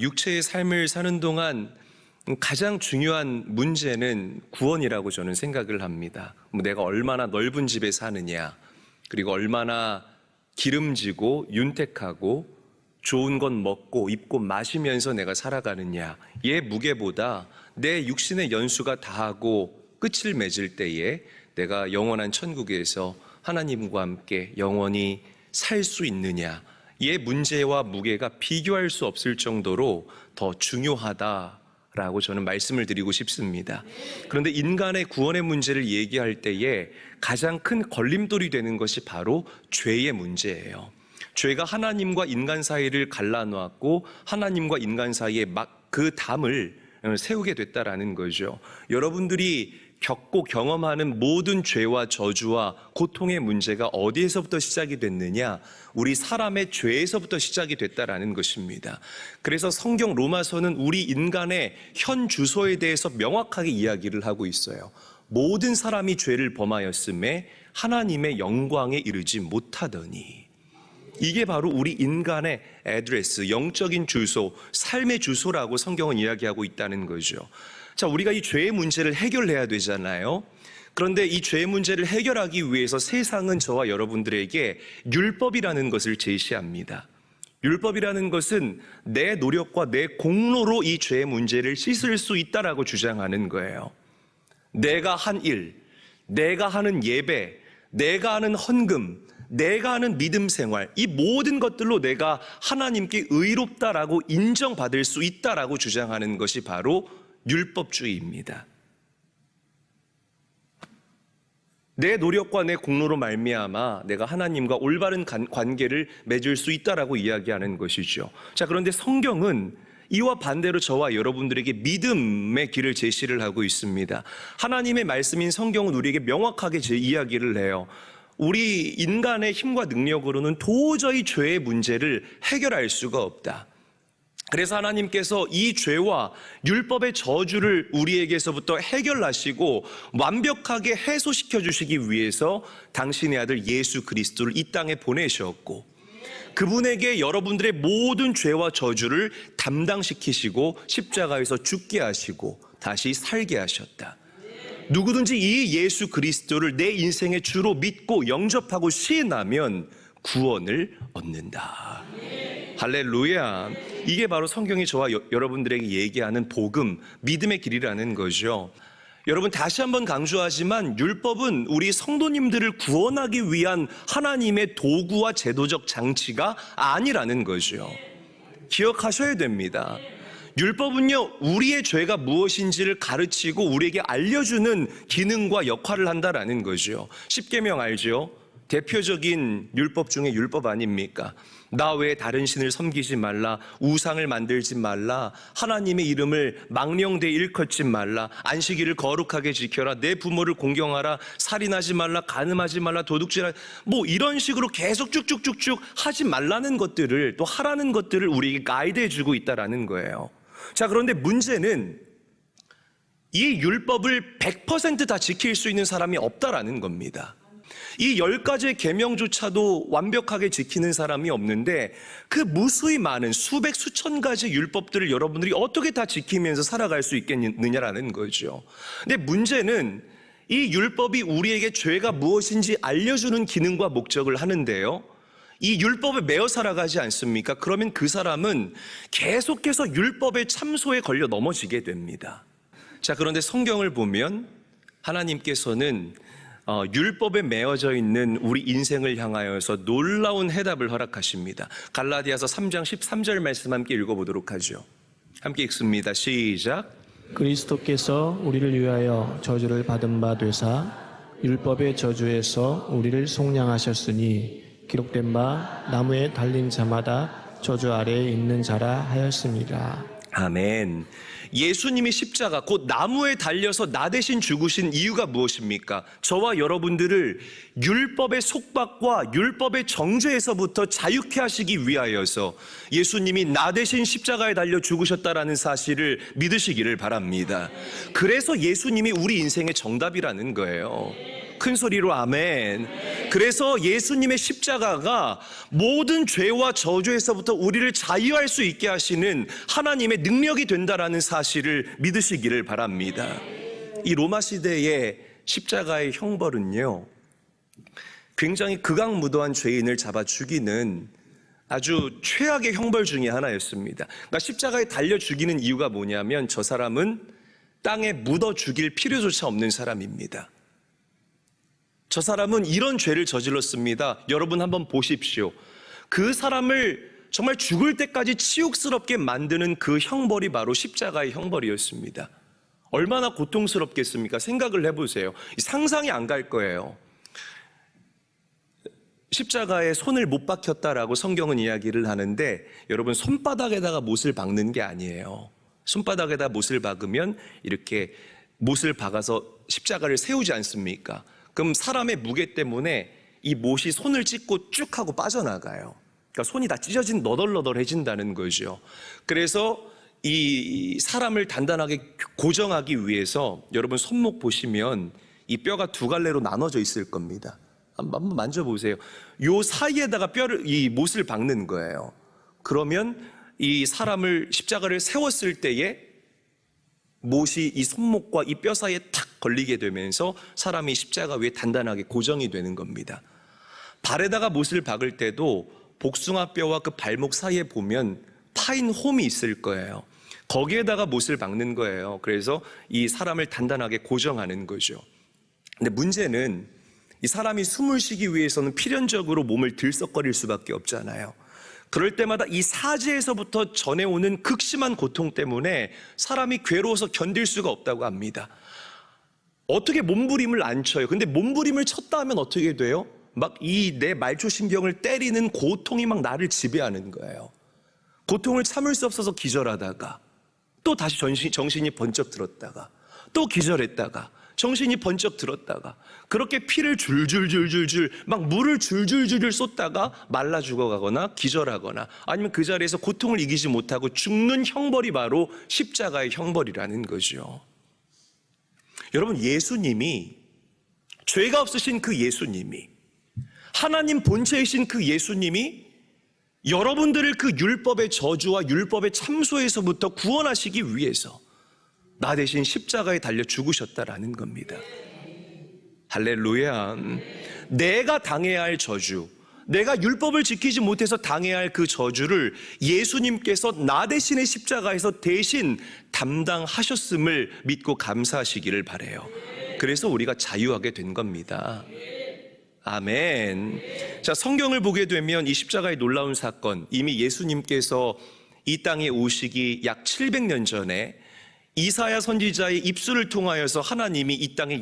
육체의 삶을 사는 동안 가장 중요한 문제는 구원이라고 저는 생각을 합니다. 내가 얼마나 넓은 집에 사느냐, 그리고 얼마나 기름지고 윤택하고 좋은 건 먹고 입고 마시면서 내가 살아가느냐의 무게보다 내 육신의 연수가 다하고 끝을 맺을 때에 내가 영원한 천국에서 하나님과 함께 영원히 살 수 있느냐의 문제와 무게가 비교할 수 없을 정도로 더 중요하다라고 저는 말씀을 드리고 싶습니다. 그런데 인간의 구원의 문제를 얘기할 때에 가장 큰 걸림돌이 되는 것이 바로 죄의 문제예요. 죄가 하나님과 인간 사이를 갈라놓았고 하나님과 인간 사이에 막 그 담을 세우게 됐다라는 거죠. 여러분들이 겪고 경험하는 모든 죄와 저주와 고통의 문제가 어디에서부터 시작이 됐느냐? 우리 사람의 죄에서부터 시작이 됐다라는 것입니다. 그래서 성경 로마서는 우리 인간의 현 주소에 대해서 명확하게 이야기를 하고 있어요. 모든 사람이 죄를 범하였음에 하나님의 영광에 이르지 못하더니, 이게 바로 우리 인간의 애드레스, 영적인 주소, 삶의 주소라고 성경은 이야기하고 있다는 거죠. 자, 우리가 이 죄의 문제를 해결해야 되잖아요. 그런데 이 죄의 문제를 해결하기 위해서 세상은 저와 여러분들에게 율법이라는 것을 제시합니다. 율법이라는 것은 내 노력과 내 공로로 이 죄의 문제를 씻을 수 있다라고 주장하는 거예요. 내가 한 일, 내가 하는 예배, 내가 하는 헌금, 내가 하는 믿음 생활, 이 모든 것들로 내가 하나님께 의롭다라고 인정받을 수 있다라고 주장하는 것이 바로 율법주의입니다. 내 노력과 내 공로로 말미암아 내가 하나님과 올바른 관계를 맺을 수 있다라고 이야기하는 것이죠. 자, 그런데 성경은 이와 반대로 저와 여러분들에게 믿음의 길을 제시를 하고 있습니다. 하나님의 말씀인 성경은 우리에게 명확하게 이야기를 해요. 우리 인간의 힘과 능력으로는 도저히 죄의 문제를 해결할 수가 없다. 그래서 하나님께서 이 죄와 율법의 저주를 우리에게서부터 해결하시고 완벽하게 해소시켜 주시기 위해서 당신의 아들 예수 그리스도를 이 땅에 보내셨고, 그분에게 여러분들의 모든 죄와 저주를 담당시키시고 십자가에서 죽게 하시고 다시 살게 하셨다. 누구든지 이 예수 그리스도를 내 인생의 주로 믿고 영접하고 시인하면 구원을 얻는다. 할렐루야. 이게 바로 성경이 저와 여러분들에게 얘기하는 복음, 믿음의 길이라는 거죠. 여러분, 다시 한번 강조하지만 율법은 우리 성도님들을 구원하기 위한 하나님의 도구와 제도적 장치가 아니라는 거죠. 기억하셔야 됩니다. 율법은요, 우리의 죄가 무엇인지를 가르치고 우리에게 알려주는 기능과 역할을 한다라는 거죠. 십계명 알죠? 대표적인 율법 중에 율법 아닙니까? 나 외에 다른 신을 섬기지 말라, 우상을 만들지 말라, 하나님의 이름을 망령되이 일컫지 말라, 안식일을 거룩하게 지켜라, 내 부모를 공경하라, 살인하지 말라, 간음하지 말라, 도둑질하라, 뭐 이런 식으로 계속 쭉쭉쭉쭉 하지 말라는 것들을, 또 하라는 것들을 우리에게 가이드해 주고 있다라는 거예요. 자, 그런데 문제는 이 율법을 100% 다 지킬 수 있는 사람이 없다라는 겁니다. 이 10가지의 계명조차도 완벽하게 지키는 사람이 없는데 그 무수히 많은 수백 수천 가지 율법들을 여러분들이 어떻게 다 지키면서 살아갈 수 있겠느냐라는 거죠. 근데 문제는 이 율법이 우리에게 죄가 무엇인지 알려주는 기능과 목적을 하는데요, 이 율법에 매어 살아가지 않습니까? 그러면 그 사람은 계속해서 율법의 참소에 걸려 넘어지게 됩니다. 자, 그런데 성경을 보면 하나님께서는 율법에 매어져 있는 우리 인생을 향하여서 놀라운 해답을 허락하십니다. 갈라디아서 3장 13절 말씀 함께 읽어보도록 하죠. 함께 읽습니다. 시작. 그리스도께서 우리를 위하여 저주를 받은 바 되사 율법의 저주에서 우리를 속량하셨으니 기록된 바 나무에 달린 자마다 저주 아래에 있는 자라 하였습니다. 아멘. 예수님이 십자가 곧 나무에 달려서 나 대신 죽으신 이유가 무엇입니까? 저와 여러분들을 율법의 속박과 율법의 정죄에서부터 자유케 하시기 위하여서 예수님이 나 대신 십자가에 달려 죽으셨다라는 사실을 믿으시기를 바랍니다. 그래서 예수님이 우리 인생의 정답이라는 거예요. 큰 소리로 아멘. 그래서 예수님의 십자가가 모든 죄와 저주에서부터 우리를 자유할 수 있게 하시는 하나님의 능력이 된다라는 사실을 믿으시기를 바랍니다. 이 로마 시대의 십자가의 형벌은요, 굉장히 극악무도한 죄인을 잡아 죽이는 아주 최악의 형벌 중에 하나였습니다. 그러니까 십자가에 달려 죽이는 이유가 뭐냐면 저 사람은 땅에 묻어 죽일 필요조차 없는 사람입니다. 저 사람은 이런 죄를 저질렀습니다. 여러분 한번 보십시오. 그 사람을 정말 죽을 때까지 치욕스럽게 만드는 그 형벌이 바로 십자가의 형벌이었습니다. 얼마나 고통스럽겠습니까? 생각을 해보세요. 상상이 안 갈 거예요. 십자가에 손을 못 박혔다라고 성경은 이야기를 하는데, 여러분 손바닥에다가 못을 박는 게 아니에요. 손바닥에다 못을 박으면 이렇게 못을 박아서 십자가를 세우지 않습니까? 그럼 사람의 무게 때문에 이 못이 손을 찢고 쭉 하고 빠져나가요. 그러니까 손이 다 찢어진 너덜너덜해진다는 거죠. 그래서 이 사람을 단단하게 고정하기 위해서 여러분 손목 보시면 이 뼈가 두 갈래로 나눠져 있을 겁니다. 한번 만져보세요. 요 사이에다가 이 못을 박는 거예요. 그러면 이 사람을 십자가를 세웠을 때에 못이 이 손목과 이 뼈 사이에 탁 걸리게 되면서 사람이 십자가 위에 단단하게 고정이 되는 겁니다. 발에다가 못을 박을 때도 복숭아 뼈와 그 발목 사이에 보면 파인 홈이 있을 거예요. 거기에다가 못을 박는 거예요. 그래서 이 사람을 단단하게 고정하는 거죠. 근데 문제는 이 사람이 숨을 쉬기 위해서는 필연적으로 몸을 들썩거릴 수밖에 없잖아요. 그럴 때마다 이 사지에서부터 전해오는 극심한 고통 때문에 사람이 괴로워서 견딜 수가 없다고 합니다. 어떻게 몸부림을 안 쳐요? 근데 몸부림을 쳤다 하면 어떻게 돼요? 막 이 내 말초신경을 때리는 고통이 막 나를 지배하는 거예요. 고통을 참을 수 없어서 기절하다가 또 다시 정신이 번쩍 들었다가 또 기절했다가 정신이 번쩍 들었다가 그렇게 피를 줄줄줄줄줄 막 물을 줄줄줄줄 쏟다가 말라 죽어가거나 기절하거나 아니면 그 자리에서 고통을 이기지 못하고 죽는 형벌이 바로 십자가의 형벌이라는 거죠. 여러분, 예수님이, 죄가 없으신 그 예수님이, 하나님 본체이신 그 예수님이 여러분들을 그 율법의 저주와 율법의 참소에서부터 구원하시기 위해서 나 대신 십자가에 달려 죽으셨다라는 겁니다. 할렐루야. 내가 당해야 할 저주, 내가 율법을 지키지 못해서 당해야 할 그 저주를 예수님께서 나 대신의 십자가에서 대신 담당하셨음을 믿고 감사하시기를 바라요. 그래서 우리가 자유하게 된 겁니다. 아멘. 자, 성경을 보게 되면 이 십자가의 놀라운 사건, 이미 예수님께서 이 땅에 오시기 약 700년 전에 이사야 선지자의 입술을 통하여서 하나님이 이 땅에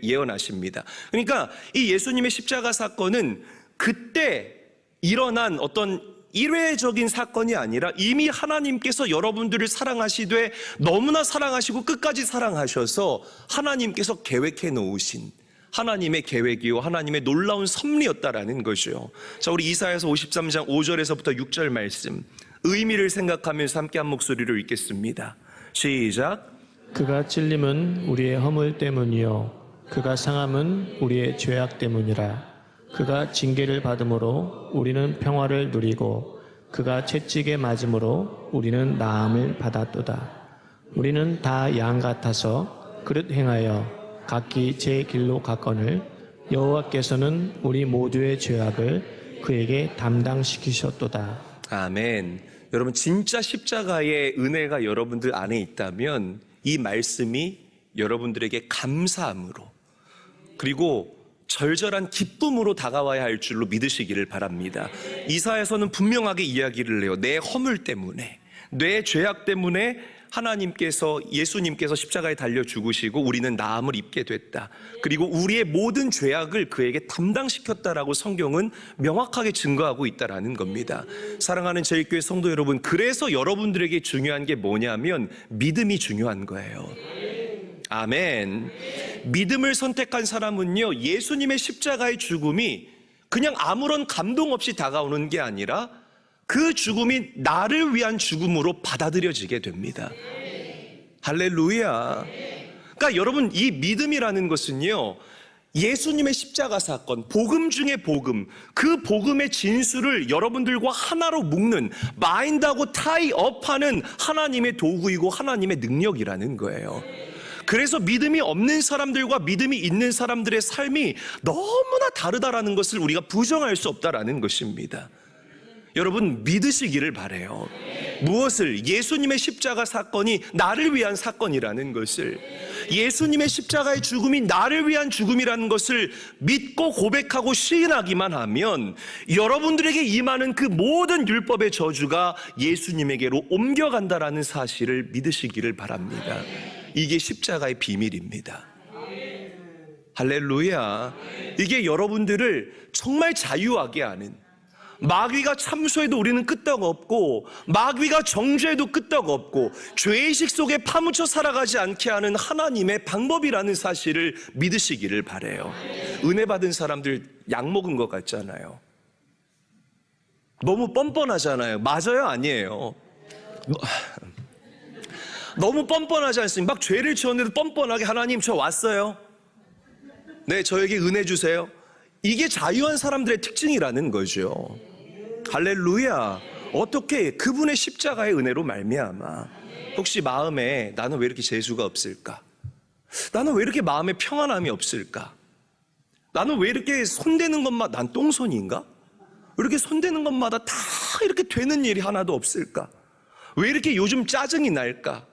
예언하십니다. 그러니까 이 예수님의 십자가 사건은 그때 일어난 어떤 일회적인 사건이 아니라 이미 하나님께서 여러분들을 사랑하시되 너무나 사랑하시고 끝까지 사랑하셔서 하나님께서 계획해 놓으신 하나님의 계획이요 하나님의 놀라운 섭리였다라는 거죠. 자, 우리 이사야서 53장 5절에서부터 6절 말씀 의미를 생각하면서 함께 한 목소리로 읽겠습니다. 시작. 그가 찔림은 우리의 허물 때문이요 그가 상함은 우리의 죄악 때문이라. 그가 징계를 받음으로 우리는 평화를 누리고 그가 채찍에 맞음으로 우리는 나음을 받았도다. 우리는 다 양 같아서 그릇 행하여 각기 제 길로 갔거늘 여호와께서는 우리 모두의 죄악을 그에게 담당시키셨도다. 아멘. 여러분, 진짜 십자가의 은혜가 여러분들 안에 있다면 이 말씀이 여러분들에게 감사함으로 그리고 절절한 기쁨으로 다가와야 할 줄로 믿으시기를 바랍니다. 이사야서는 분명하게 이야기를 해요. 내 허물 때문에, 내 죄악 때문에 하나님께서, 예수님께서 십자가에 달려 죽으시고 우리는 나음을 입게 됐다. 그리고 우리의 모든 죄악을 그에게 담당시켰다라고 성경은 명확하게 증거하고 있다라는 겁니다. 사랑하는 제일교회 성도 여러분, 그래서 여러분들에게 중요한 게 뭐냐면 믿음이 중요한 거예요. 아멘. 믿음을 선택한 사람은요, 예수님의 십자가의 죽음이 그냥 아무런 감동 없이 다가오는 게 아니라 그 죽음이 나를 위한 죽음으로 받아들여지게 됩니다. 할렐루야. 그러니까 여러분, 이 믿음이라는 것은요, 예수님의 십자가 사건, 복음 중에 복음, 그 복음의 진수를 여러분들과 하나로 묶는, 마인드하고 타이업하는 하나님의 도구이고 하나님의 능력이라는 거예요. 그래서 믿음이 없는 사람들과 믿음이 있는 사람들의 삶이 너무나 다르다라는 것을 우리가 부정할 수 없다라는 것입니다. 여러분, 믿으시기를 바라요. 무엇을? 예수님의 십자가 사건이 나를 위한 사건이라는 것을, 예수님의 십자가의 죽음이 나를 위한 죽음이라는 것을 믿고 고백하고 시인하기만 하면 여러분들에게 임하는 그 모든 율법의 저주가 예수님에게로 옮겨간다라는 사실을 믿으시기를 바랍니다. 이게 십자가의 비밀입니다. 할렐루야. 이게 여러분들을 정말 자유하게 하는, 마귀가 참소해도 우리는 끄떡 없고 마귀가 정죄해도 끄떡 없고 죄의식 속에 파묻혀 살아가지 않게 하는 하나님의 방법이라는 사실을 믿으시기를 바라요. 은혜 받은 사람들 약 먹은 것 같잖아요. 너무 뻔뻔하잖아요. 맞아요? 아니에요? 너무 뻔뻔하지 않습니까? 막 죄를 지었는데도 뻔뻔하게 하나님 저 왔어요. 네, 저에게 은혜 주세요. 이게 자유한 사람들의 특징이라는 거죠. 할렐루야. 어떻게? 그분의 십자가의 은혜로 말미암아. 혹시 마음에 나는 왜 이렇게 재수가 없을까? 나는 왜 이렇게 마음에 평안함이 없을까? 나는 왜 이렇게 손대는 것마다 난 똥손인가? 왜 이렇게 손대는 것마다 다 이렇게 되는 일이 하나도 없을까? 왜 이렇게 요즘 짜증이 날까?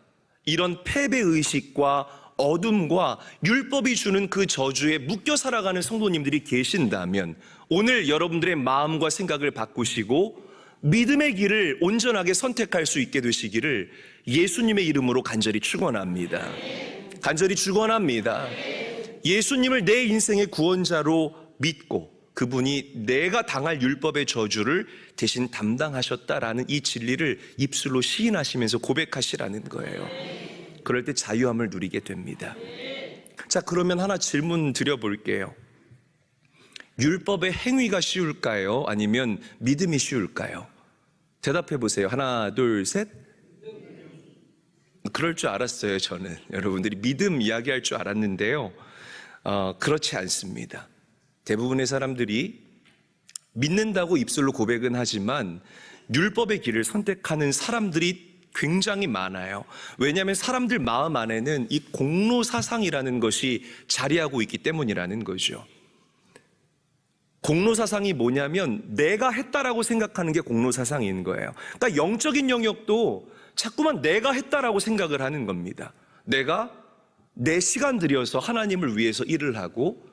이런 패배의식과 어둠과 율법이 주는 그 저주에 묶여 살아가는 성도님들이 계신다면 오늘 여러분들의 마음과 생각을 바꾸시고 믿음의 길을 온전하게 선택할 수 있게 되시기를 예수님의 이름으로 간절히 축원합니다. 간절히 축원합니다. 예수님을 내 인생의 구원자로 믿고 그분이 내가 당할 율법의 저주를 대신 담당하셨다라는 이 진리를 입술로 시인하시면서 고백하시라는 거예요. 그럴 때 자유함을 누리게 됩니다. 자, 그러면 하나 질문 드려볼게요. 율법의 행위가 쉬울까요? 아니면 믿음이 쉬울까요? 대답해 보세요. 하나, 둘, 셋. 그럴 줄 알았어요, 저는. 여러분들이 믿음 이야기할 줄 알았는데요. 그렇지 않습니다. 대부분의 사람들이 믿는다고 입술로 고백은 하지만 율법의 길을 선택하는 사람들이 굉장히 많아요. 왜냐하면 사람들 마음 안에는 이 공로사상이라는 것이 자리하고 있기 때문이라는 거죠. 공로사상이 뭐냐면 내가 했다라고 생각하는 게 공로사상인 거예요. 그러니까 영적인 영역도 자꾸만 내가 했다라고 생각을 하는 겁니다. 내가 내 시간 들여서 하나님을 위해서 일을 하고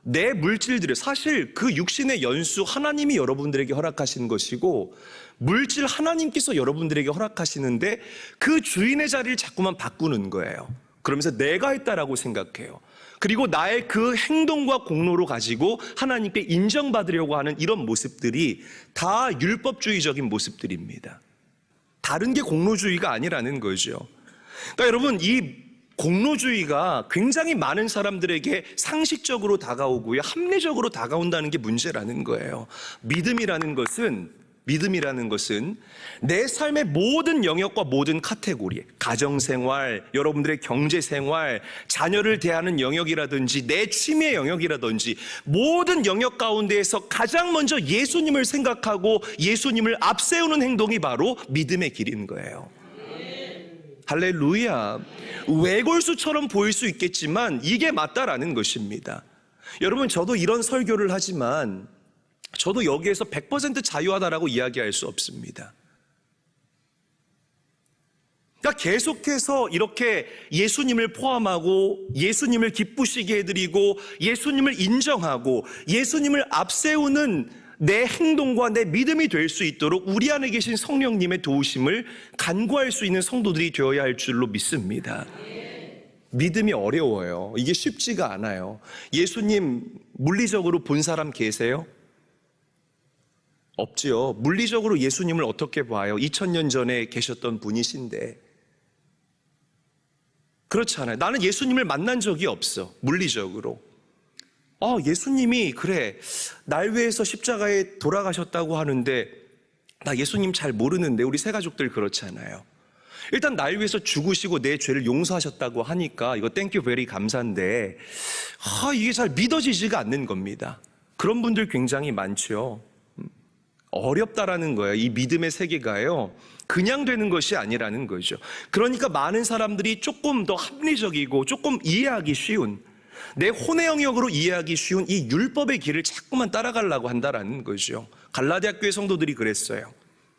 내 물질들을, 사실 그 육신의 연수 하나님이 여러분들에게 허락하신 것이고 물질 하나님께서 여러분들에게 허락하시는데 그 주인의 자리를 자꾸만 바꾸는 거예요. 그러면서 내가 했다라고 생각해요. 그리고 나의 그 행동과 공로로 가지고 하나님께 인정받으려고 하는 이런 모습들이 다 율법주의적인 모습들입니다. 다른 게 공로주의가 아니라는 거죠. 그러니까 여러분, 이 공로주의가 굉장히 많은 사람들에게 상식적으로 다가오고요, 합리적으로 다가온다는 게 문제라는 거예요. 믿음이라는 것은 내 삶의 모든 영역과 모든 카테고리, 가정생활, 여러분들의 경제생활, 자녀를 대하는 영역이라든지 내 취미의 영역이라든지 모든 영역 가운데에서 가장 먼저 예수님을 생각하고 예수님을 앞세우는 행동이 바로 믿음의 길인 거예요. 할렐루야. 외골수처럼 보일 수 있겠지만 이게 맞다라는 것입니다. 여러분, 저도 이런 설교를 하지만 저도 여기에서 100% 자유하다라고 이야기할 수 없습니다. 그러니까 계속해서 이렇게 예수님을 포함하고 예수님을 기쁘시게 해드리고 예수님을 인정하고 예수님을 앞세우는 내 행동과 내 믿음이 될 수 있도록 우리 안에 계신 성령님의 도우심을 간구할 수 있는 성도들이 되어야 할 줄로 믿습니다. 믿음이 어려워요. 이게 쉽지가 않아요. 예수님 물리적으로 본 사람 계세요? 없지요. 물리적으로 예수님을 어떻게 봐요? 2000년 전에 계셨던 분이신데. 그렇지 않아요. 나는 예수님을 만난 적이 없어, 물리적으로. 예수님이 그래 날 위해서 십자가에 돌아가셨다고 하는데 나 예수님 잘 모르는데. 우리 새가족들 그렇잖아요. 일단 날 위해서 죽으시고 내 죄를 용서하셨다고 하니까 이거 땡큐 베리 감사한데 이게 잘 믿어지지가 않는 겁니다. 그런 분들 굉장히 많죠. 어렵다라는 거예요. 이 믿음의 세계가요, 그냥 되는 것이 아니라는 거죠. 그러니까 많은 사람들이 조금 더 합리적이고 조금 이해하기 쉬운, 내 혼의 영역으로 이해하기 쉬운 이 율법의 길을 자꾸만 따라가려고 한다라는 거죠. 갈라디아 교회 성도들이 그랬어요.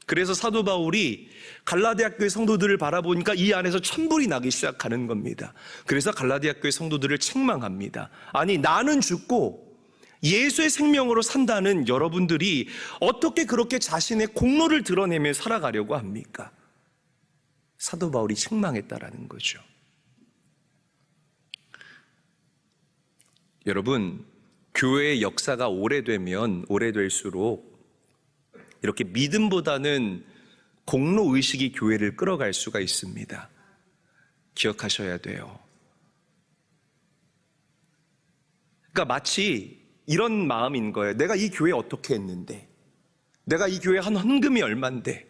그래서 사도 바울이 갈라디아 교회 성도들을 바라보니까 이 안에서 천불이 나기 시작하는 겁니다. 그래서 갈라디아 교회 성도들을 책망합니다. 아니, 나는 죽고 예수의 생명으로 산다는 여러분들이 어떻게 그렇게 자신의 공로를 드러내며 살아가려고 합니까? 사도 바울이 책망했다라는 거죠. 여러분, 교회의 역사가 오래되면 오래될수록 이렇게 믿음보다는 공로의식이 교회를 끌어갈 수가 있습니다. 기억하셔야 돼요. 그러니까 마치 이런 마음인 거예요. 내가 이 교회 어떻게 했는데, 내가 이 교회 한 헌금이 얼만데,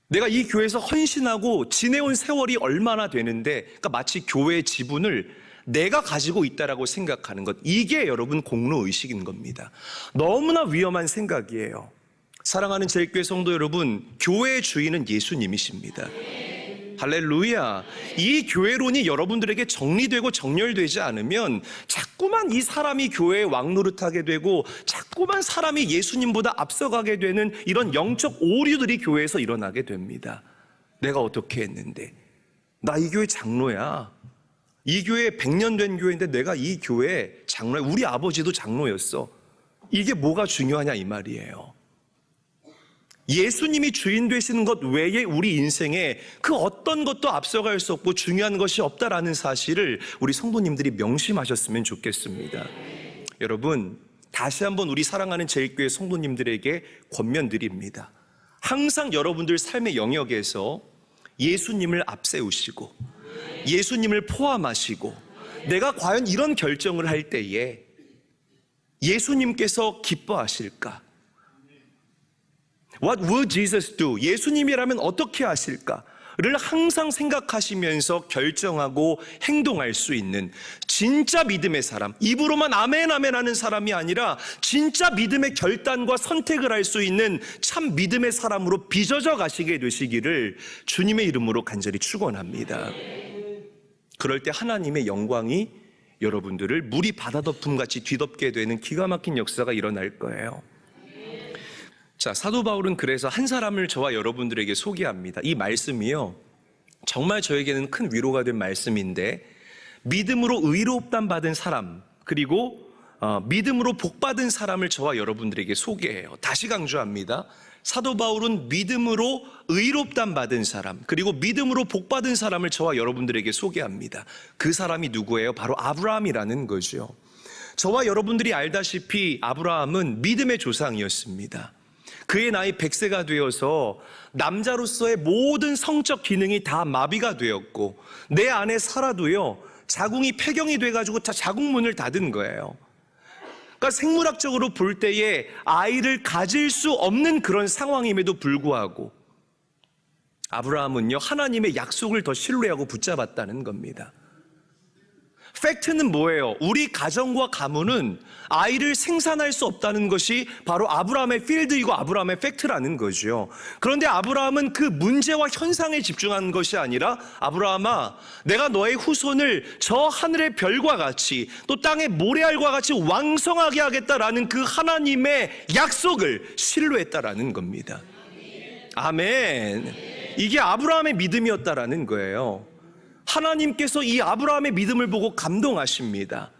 내가 이 교회에서 헌신하고 지내온 세월이 얼마나 되는데, 그러니까 마치 교회의 지분을 내가 가지고 있다라고 생각하는 것, 이게 여러분 공로의식인 겁니다. 너무나 위험한 생각이에요. 사랑하는 제일교회 성도 여러분, 교회의 주인은 예수님이십니다. 할렐루야. 이 교회론이 여러분들에게 정리되고 정렬되지 않으면 자꾸만 이 사람이 교회에 왕노릇하게 되고 자꾸만 사람이 예수님보다 앞서가게 되는 이런 영적 오류들이 교회에서 일어나게 됩니다. 내가 어떻게 했는데, 나 이 교회 장로야, 이 교회 100년 된 교회인데 내가 이 교회 장로야, 우리 아버지도 장로였어. 이게 뭐가 중요하냐 이 말이에요. 예수님이 주인 되시는 것 외에 우리 인생에 그 어떤 것도 앞서갈 수 없고 중요한 것이 없다라는 사실을 우리 성도님들이 명심하셨으면 좋겠습니다. 여러분, 다시 한번 우리 사랑하는 제일교회 성도님들에게 권면드립니다. 항상 여러분들 삶의 영역에서 예수님을 앞세우시고 예수님을 포함하시고 내가 과연 이런 결정을 할 때에 예수님께서 기뻐하실까? What would Jesus do? 예수님이라면 어떻게 하실까를 항상 생각하시면서 결정하고 행동할 수 있는 진짜 믿음의 사람, 입으로만 아멘 아멘 하는 사람이 아니라 진짜 믿음의 결단과 선택을 할 수 있는 참 믿음의 사람으로 빚어져 가시게 되시기를 주님의 이름으로 간절히 축원합니다. 그럴 때 하나님의 영광이 여러분들을 물이 바다덮음같이 뒤덮게 되는 기가 막힌 역사가 일어날 거예요. 자, 사도 바울은 그래서 한 사람을 저와 여러분들에게 소개합니다. 이 말씀이요, 정말 저에게는 큰 위로가 된 말씀인데, 믿음으로 의롭담 받은 사람, 그리고 믿음으로 복받은 사람을 저와 여러분들에게 소개해요. 다시 강조합니다. 사도 바울은 믿음으로 의롭담 받은 사람, 그리고 믿음으로 복받은 사람을 저와 여러분들에게 소개합니다. 그 사람이 누구예요? 바로 아브라함이라는 거죠. 저와 여러분들이 알다시피 아브라함은 믿음의 조상이었습니다. 그의 나이 100세가 되어서 남자로서의 모든 성적 기능이 다 마비가 되었고, 내 안에 살아도요, 자궁이 폐경이 돼가지고 다 자궁문을 닫은 거예요. 그러니까 생물학적으로 볼 때에 아이를 가질 수 없는 그런 상황임에도 불구하고 아브라함은요, 하나님의 약속을 더 신뢰하고 붙잡았다는 겁니다. 팩트는 뭐예요? 우리 가정과 가문은 아이를 생산할 수 없다는 것이 바로 아브라함의 필드이고 아브라함의 팩트라는 거죠. 그런데 아브라함은 그 문제와 현상에 집중한 것이 아니라, 아브라함아, 내가 너의 후손을 저 하늘의 별과 같이 또 땅의 모래알과 같이 왕성하게 하겠다라는 그 하나님의 약속을 신뢰했다라는 겁니다. 아멘. 이게 아브라함의 믿음이었다라는 거예요. 하나님께서 이 아브라함의 믿음을 보고 감동하십니다.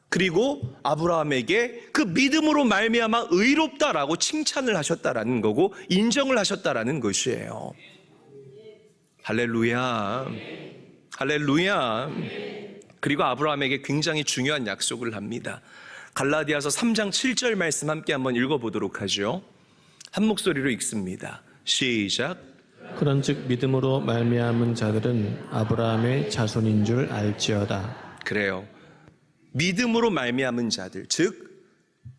그리고 아브라함에게 그 믿음으로 말미암아 의롭다라고 칭찬을 하셨다라는 거고 인정을 하셨다라는 것이에요. 할렐루야, 할렐루야. 그리고 아브라함에게 굉장히 중요한 약속을 합니다. 갈라디아서 3장 7절 말씀 함께 한번 읽어보도록 하죠. 한 목소리로 읽습니다. 시작. 그런즉 믿음으로 말미암은 자들은 아브라함의 자손인 줄 알지어다. 그래요. 믿음으로 말미암은 자들, 즉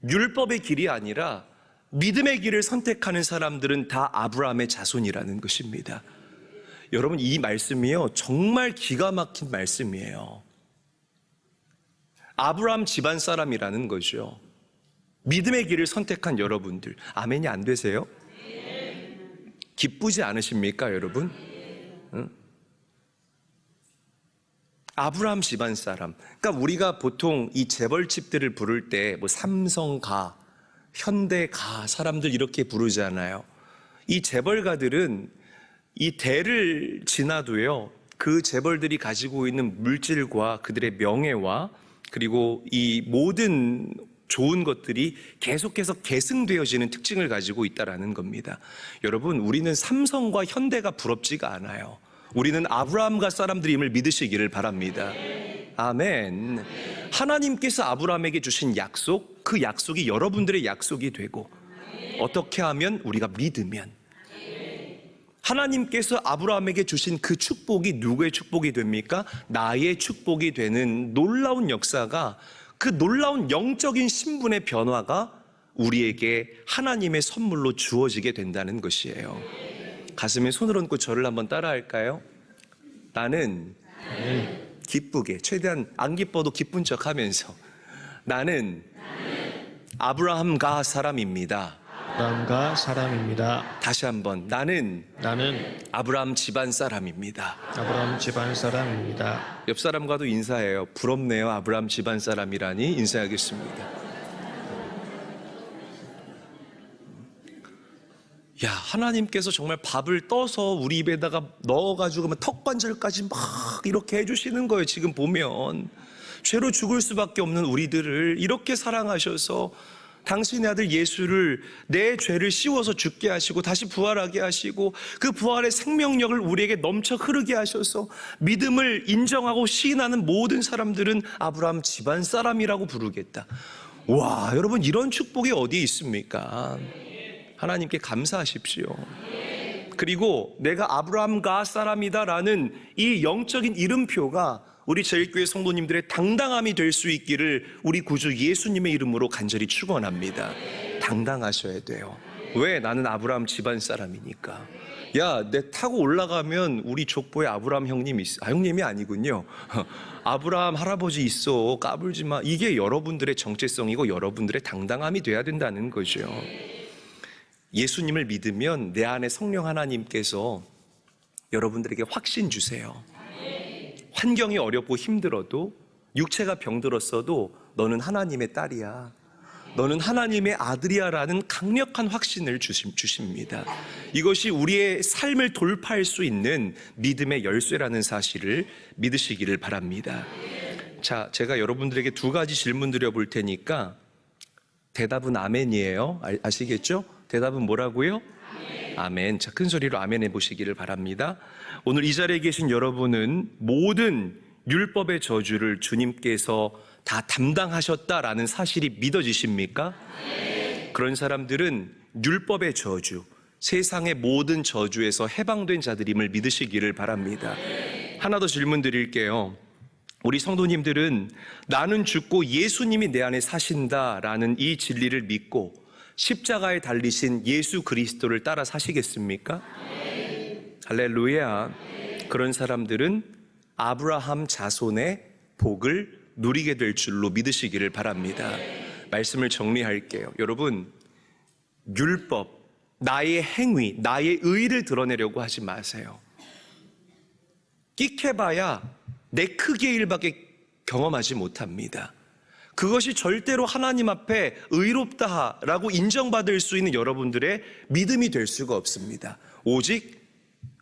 율법의 길이 아니라 믿음의 길을 선택하는 사람들은 다 아브라함의 자손이라는 것입니다. 여러분, 이 말씀이요, 정말 기가 막힌 말씀이에요. 아브라함 집안 사람이라는 거죠. 믿음의 길을 선택한 여러분들, 아멘이 안 되세요? 기쁘지 않으십니까, 여러분? 응? 아브라함 집안 사람. 그러니까 우리가 보통 이 재벌집들을 부를 때 뭐 삼성가, 현대가 사람들 이렇게 부르잖아요. 이 재벌가들은 이 대를 지나도요, 그 재벌들이 가지고 있는 물질과 그들의 명예와 그리고 이 모든 좋은 것들이 계속해서 계승되어지는 특징을 가지고 있다는 겁니다. 여러분, 우리는 삼성과 현대가 부럽지가 않아요. 우리는 아브라함과 사람들임을 믿으시기를 바랍니다. 아멘. 하나님께서 아브라함에게 주신 약속, 그 약속이 여러분들의 약속이 되고, 어떻게 하면? 우리가 믿으면. 하나님께서 아브라함에게 주신 그 축복이 누구의 축복이 됩니까? 나의 축복이 되는 놀라운 역사가, 그 놀라운 영적인 신분의 변화가 우리에게 하나님의 선물로 주어지게 된다는 것이에요. 가슴에 손을 얹고 저를 한번 따라할까요? 나는 기쁘게, 최대한 안 기뻐도 기쁜 척 하면서, 나는 아브라함과 사람입니다. 아브라함과 사람입니다. 다시 한번, 나는 아브라함 집안 사람입니다. 아브라함 집안 사람입니다. 옆 사람과도 인사해요. 부럽네요, 아브라함 집안 사람이라니. 인사하겠습니다. 야, 하나님께서 정말 밥을 떠서 우리 입에다가 넣어가지고 턱관절까지 막 이렇게 해주시는 거예요. 지금 보면 죄로 죽을 수밖에 없는 우리들을 이렇게 사랑하셔서 당신의 아들 예수를 내 죄를 씌워서 죽게 하시고 다시 부활하게 하시고 그 부활의 생명력을 우리에게 넘쳐 흐르게 하셔서 믿음을 인정하고 시인하는 모든 사람들은 아브라함 집안 사람이라고 부르겠다. 와, 여러분, 이런 축복이 어디에 있습니까? 하나님께 감사하십시오. 그리고 내가 아브라함과 사람이다라는 이 영적인 이름표가 우리 제일교회 성도님들의 당당함이 될 수 있기를 우리 구주 예수님의 이름으로 간절히 축원합니다. 당당하셔야 돼요. 왜? 나는 아브라함 집안 사람이니까. 야, 내 타고 올라가면 우리 족보에 아브라함 형님 있어. 형님이 아니군요. 아브라함 할아버지 있어. 까불지 마. 이게 여러분들의 정체성이고 여러분들의 당당함이 돼야 된다는 거죠. 예수님을 믿으면 내 안에 성령 하나님께서 여러분들에게 확신 주세요. 환경이 어렵고 힘들어도, 육체가 병들었어도 너는 하나님의 딸이야, 너는 하나님의 아들이야라는 강력한 확신을 주십니다. 이것이 우리의 삶을 돌파할 수 있는 믿음의 열쇠라는 사실을 믿으시기를 바랍니다. 자, 제가 여러분들에게 두 가지 질문 드려볼 테니까 대답은 아멘이에요. 아시겠죠? 대답은 뭐라고요? 아멘. 자, 큰 소리로 아멘 해보시기를 바랍니다. 오늘 이 자리에 계신 여러분은 모든 율법의 저주를 주님께서 다 담당하셨다라는 사실이 믿어지십니까? 그런 사람들은 율법의 저주, 세상의 모든 저주에서 해방된 자들임을 믿으시기를 바랍니다. 하나 더 질문 드릴게요. 우리 성도님들은 나는 죽고 예수님이 내 안에 사신다라는 이 진리를 믿고 십자가에 달리신 예수 그리스도를 따라 사시겠습니까? 할렐루야. 그런 사람들은 아브라함 자손의 복을 누리게 될 줄로 믿으시기를 바랍니다. 말씀을 정리할게요. 여러분, 율법, 나의 행위, 나의 의를 드러내려고 하지 마세요. 끽해봐야 내 크기의 일밖에 경험하지 못합니다. 그것이 절대로 하나님 앞에 의롭다라고 인정받을 수 있는 여러분들의 믿음이 될 수가 없습니다. 오직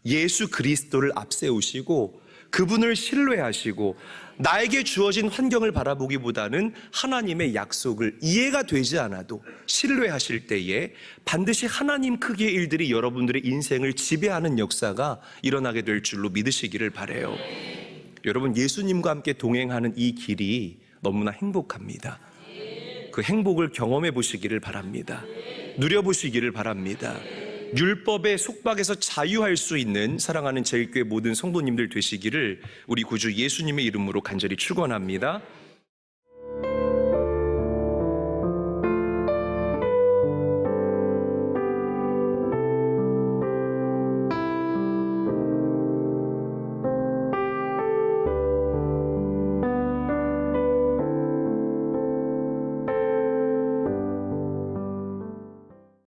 예수 그리스도를 앞세우시고 그분을 신뢰하시고 나에게 주어진 환경을 바라보기보다는 하나님의 약속을 이해가 되지 않아도 신뢰하실 때에 반드시 하나님 크기의 일들이 여러분들의 인생을 지배하는 역사가 일어나게 될 줄로 믿으시기를 바라요. 여러분, 예수님과 함께 동행하는 이 길이 너무나 행복합니다. 그 행복을 경험해 보시기를 바랍니다. 누려보시기를 바랍니다. 율법의 속박에서 자유할 수 있는 사랑하는 제일교회 모든 성도님들 되시기를 우리 구주 예수님의 이름으로 간절히 축원합니다.